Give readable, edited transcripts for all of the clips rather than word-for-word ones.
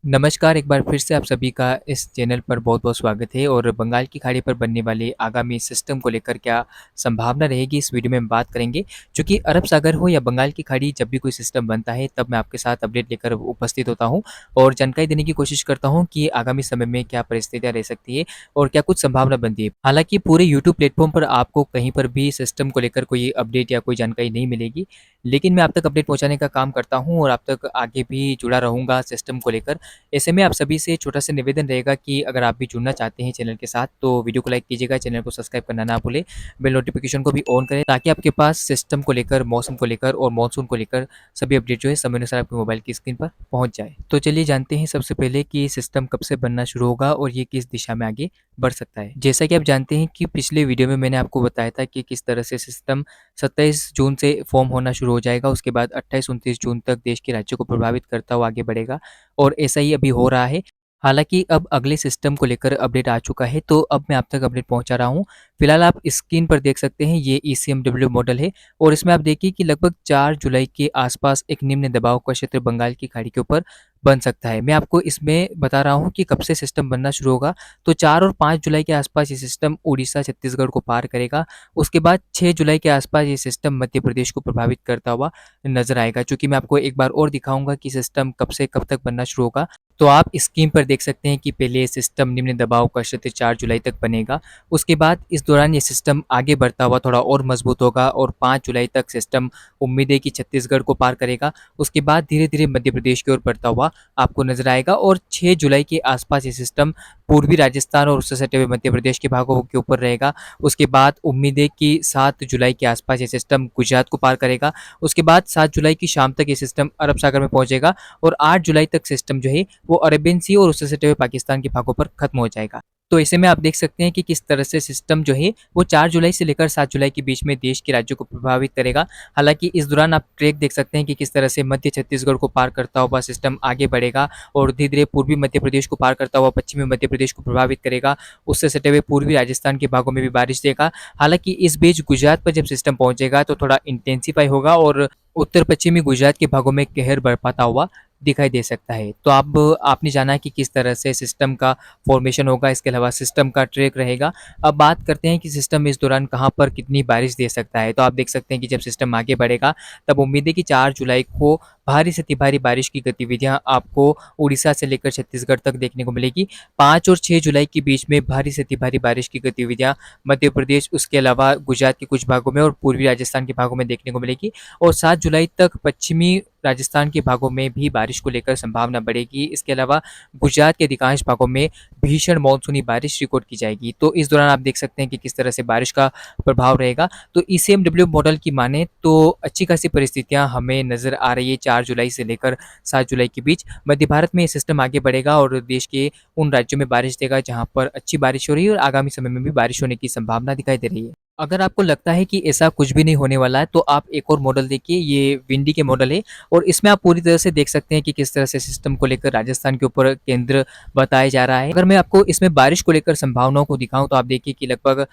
नमस्कार, एक बार फिर से आप सभी का इस चैनल पर बहुत-बहुत स्वागत है और बंगाल की खाड़ी पर बनने वाले आगामी सिस्टम को लेकर क्या संभावना रहेगी, इस वीडियो में हम बात करेंगे। चूँकि अरब सागर हो या बंगाल की खाड़ी, जब भी कोई सिस्टम बनता है, तब मैं आपके साथ अपडेट लेकर उपस्थित होता हूँ और जानकारी देने की कोशिश करता हूँ कि आगामी समय में क्या परिस्थितियाँ रह सकती है और क्या कुछ संभावना बनती है। हालाँकि पूरे यूट्यूब प्लेटफ़ॉर्म पर आपको कहीं पर भी सिस्टम को लेकर कोई अपडेट या कोई जानकारी नहीं मिलेगी, लेकिन मैं आप तक अपडेट पहुँचाने का काम करता हूँ और आप तक आगे भी जुड़ा रहूँगा सिस्टम को लेकर। ऐसे में आप सभी से छोटा-सा निवेदन रहेगा कि अगर आप भी जुड़ना चाहते हैं चैनल के साथ, तो वीडियो को लाइक कीजिएगा, चैनल को सब्सक्राइब करना ना भूलें, बेल नोटिफ़िकेशन को भी ऑन करें ताकि आपके पास सिस्टम को लेकर, मौसम को लेकर और मानसून को लेकर सभी अपडेट जो है समय अनुसार आपके मोबाइल की स्क्रीन पर पहुँच जाए। तो चलिए जानते हैं सबसे पहले कि सिस्टम कब से बनना शुरू होगा और ये किस दिशा में आगे बढ़ सकता है। जैसा कि आप जानते हैं कि पिछले वीडियो में मैंने आपको बताया था कि किस तरह से सिस्टम 27 जून से फॉर्म होना शुरू हो जाएगा, उसके बाद 28-29 जून तक देश के राज्यों को प्रभावित करता हुआ आगे बढ़ेगा और ऐसा ही अभी हो रहा है। हालाँकि अब अगले सिस्टम को लेकर अपडेट आ चुका है, तो अब मैं आप तक अपडेट पहुँचा रहा हूँ। फिलहाल आप स्क्रीन पर देख सकते हैं, ये ईसीएमडब्ल्यू मॉडल है और इसमें आप देखिए कि लगभग 4 जुलाई के आसपास एक निम्न दबाव का क्षेत्र बंगाल की खाड़ी के ऊपर बन सकता है। मैं आपको इसमें बता रहा हूँ कि कब से सिस्टम बनना शुरू होगा, तो 4 और 5 जुलाई के आसपास ये सिस्टम उड़ीसा, छत्तीसगढ़ को पार करेगा। उसके बाद 6 जुलाई के आसपास ये सिस्टम मध्य प्रदेश को प्रभावित करता हुआ नज़र आएगा। चूँकि मैं आपको एक बार और दिखाऊँगा कि सिस्टम कब से कब तक बनना शुरू होगा। तो आप स्क्रीन पर देख सकते हैं कि पहले ये सिस्टम निम्न दबाव का क्षेत्र 4 जुलाई तक बनेगा। उसके बाद इस दौरान ये सिस्टम आगे बढ़ता हुआ थोड़ा और मजबूत होगा और 5 जुलाई तक सिस्टम उम्मीद है कि छत्तीसगढ़ को पार करेगा। उसके बाद धीरे-धीरे मध्य प्रदेश की ओर बढ़ता हुआ आपको नज़र आएगा और 6 जुलाई के आसपास ये सिस्टम पूर्वी राजस्थान और उससे सटे हुए मध्य प्रदेश के भागों के ऊपर रहेगा। उसके बाद उम्मीद है कि 7 जुलाई के आसपास ये सिस्टम गुजरात को पार करेगा। उसके बाद 7 जुलाई की शाम तक ये सिस्टम अरब सागर में पहुँचेगा और 8 जुलाई तक सिस्टम जो है वो अरेबियन सी और उससे सटे हुए पाकिस्तान के भागों पर खत्म हो जाएगा। तो ऐसे में आप देख सकते हैं कि किस तरह से सिस्टम जो है वो 4 जुलाई से लेकर 7 जुलाई के बीच में देश के राज्यों को प्रभावित करेगा। हालाँकि इस दौरान आप ट्रैक देख सकते हैं कि किस तरह से मध्य छत्तीसगढ़ को पार करता हुआ सिस्टम आगे बढ़ेगा और धीरे-धीरे पूर्वी मध्य प्रदेश को पार करता हुआ पश्चिमी मध्य प्रदेश को प्रभावित करेगा। उससे सटे हुए पूर्वी राजस्थान के भागों में भी बारिश देगा। हालाँकि इस बीच गुजरात पर जब सिस्टम पहुँचेगा तो थोड़ा इंटेंसिफ़ाई होगा और उत्तर पश्चिमी गुजरात के भागों में कहर बरपाता हुआ दिखाई दे सकता है। तो अब आपने जाना कि किस तरह से सिस्टम का फॉर्मेशन होगा, इसके अलावा सिस्टम का ट्रैक रहेगा। अब बात करते हैं कि सिस्टम इस दौरान कहाँ पर कितनी बारिश दे सकता है। तो आप देख सकते हैं कि जब सिस्टम आगे बढ़ेगा, तब उम्मीद है कि 4 जुलाई को भारी से अति भारी बारिश की गतिविधियाँ आपको उड़ीसा से लेकर छत्तीसगढ़ तक देखने को मिलेगी। 5 और 6 जुलाई के बीच में भारी से अति भारी बारिश की गतिविधियाँ मध्य प्रदेश, उसके अलावा गुजरात के कुछ भागों में और पूर्वी राजस्थान के भागों में देखने को मिलेगी और 7 जुलाई तक पश्चिमी राजस्थान के भागों में भी बारिश को लेकर संभावना बढ़ेगी। इसके अलावा गुजरात के अधिकांश भागों में भीषण मानसूनी बारिश रिकॉर्ड की जाएगी। तो इस दौरान आप देख सकते हैं कि किस तरह से बारिश का प्रभाव रहेगा। तो ईसीएमडब्ल्यू मॉडल की माने तो अच्छी खासी परिस्थितियाँ हमें नज़र आ रही है 4 जुलाई से लेकर 7 जुलाई के बीच। मध्य भारत में ये सिस्टम आगे बढ़ेगा और देश के उन राज्यों में बारिश देगा जहाँ पर अच्छी बारिश हो रही है और आगामी समय में भी बारिश होने की संभावना दिखाई दे रही है। अगर आपको लगता है कि ऐसा कुछ भी नहीं होने वाला है, तो आप एक और मॉडल देखिए, ये विंडी के मॉडल है और इसमें आप पूरी तरह से देख सकते हैं कि किस तरह से सिस्टम को लेकर राजस्थान के ऊपर केंद्र बताया जा रहा है। अगर मैं आपको इसमें बारिश को लेकर संभावनाओं को दिखाऊं तो आप देखिए कि लगभग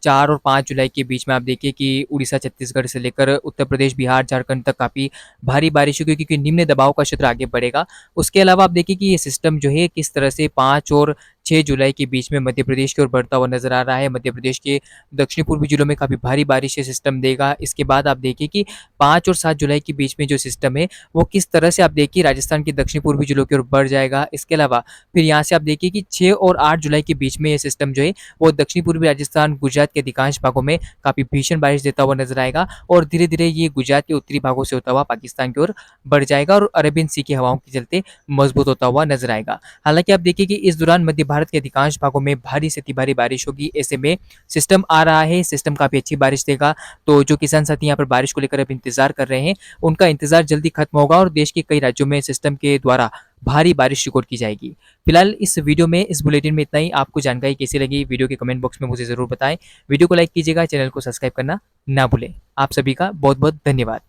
4 और 5 जुलाई के बीच में आप देखिए कि उड़ीसा, छत्तीसगढ़ से लेकर उत्तर प्रदेश, बिहार, झारखंड तक काफ़ी भारी बारिश होगी क्योंकि निम्न दबाव का क्षेत्र आगे बढ़ेगा। उसके अलावा आप देखिए कि ये सिस्टम जो है किस तरह से 5 और 6 जुलाई के बीच में मध्य प्रदेश की ओर बढ़ता हुआ नज़र आ रहा है। मध्य प्रदेश के दक्षिणी पूर्वी जिलों में काफ़ी भारी बारिश ये सिस्टम देगा। इसके बाद आप देखिए कि 5 और 7 जुलाई के बीच में जो सिस्टम है, वो किस तरह से आप देखिए राजस्थान के दक्षिणी पूर्वी जिलों की ओर बढ़ जाएगा। इसके अलावा फिर यहाँ से आप देखिए कि 6 और 8 जुलाई के बीच में ये सिस्टम जो है, वो दक्षिणी पूर्वी राजस्थान, गुजरात के अधिकांश भागों में काफ़ी भीषण बारिश देता हुआ नज़र आएगा और धीरे-धीरे ये गुजरात के उत्तरी भागों से होता हुआ पाकिस्तान की ओर बढ़ जाएगा और अरेबियन सी की हवाओं के चलते मजबूत होता हुआ नज़र आएगा। हालाँकि आप देखिए कि इस दौरान मध्य भारत के अधिकांश भागों में भारी से अति भारी बारिश होगी। ऐसे में सिस्टम आ रहा है, सिस्टम काफ़ी अच्छी बारिश देगा। तो जो किसान साथी यहाँ पर बारिश को लेकर अब इंतज़ार कर रहे हैं, उनका इंतज़ार जल्दी खत्म होगा और देश के कई राज्यों में सिस्टम के द्वारा भारी बारिश रिकॉर्ड की जाएगी। फिलहाल इस वीडियो में, इस बुलेटिन में इतना ही। आपको जानकारी कैसी लगी, वीडियो के कमेंट बॉक्स में मुझे ज़रूर बताएं। वीडियो को लाइक कीजिएगा, चैनल को सब्सक्राइब करना ना भूलें। आप सभी का बहुत-बहुत धन्यवाद।